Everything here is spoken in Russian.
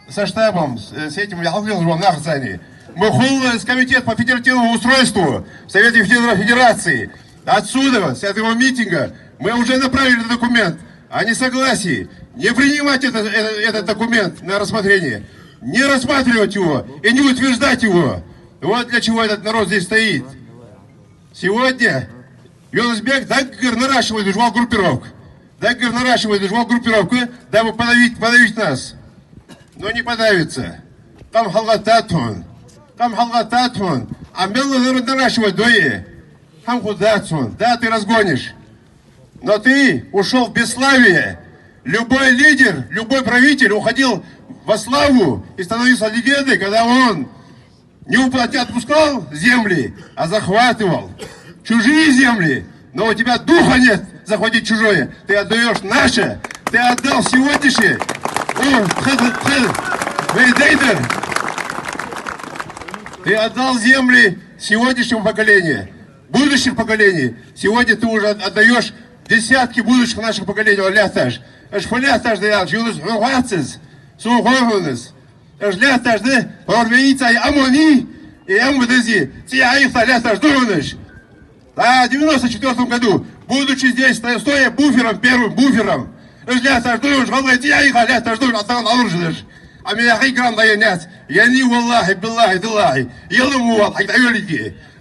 со штабом, с этим Ялгиловым на Ахсане. Мы с комитет по федеративному устройству в Совете Федерации. Отсюда, с этого митинга, мы уже направили документ о несогласии. Не принимать этот документ на рассмотрение. Не рассматривать его и не утверждать его. Вот для чего этот народ здесь стоит. Сегодня Юнусбек наращивает движение группировок. Наращивает движение группировку, дабы подавить нас. Но не подавится. Там халгататун. А мелко наращивать дое. Там худатун. Да, ты разгонишь. Но ты ушел в бесславие. Любой лидер, любой правитель уходил во славу и становился легендой, когда он не отпускал земли, а захватывал чужие земли. Но у тебя духа нет захватить чужое. Ты отдаешь наше. Ты отдал сегодняшнее. Ты отдал земли сегодняшнему поколению, будущих поколений. Сегодня ты уже отдаешь десятки будущих наших поколений. В 94 году, будучи здесь, стоя буфером, первым буфером, я не Аллахи, Биллахи, Диллахи,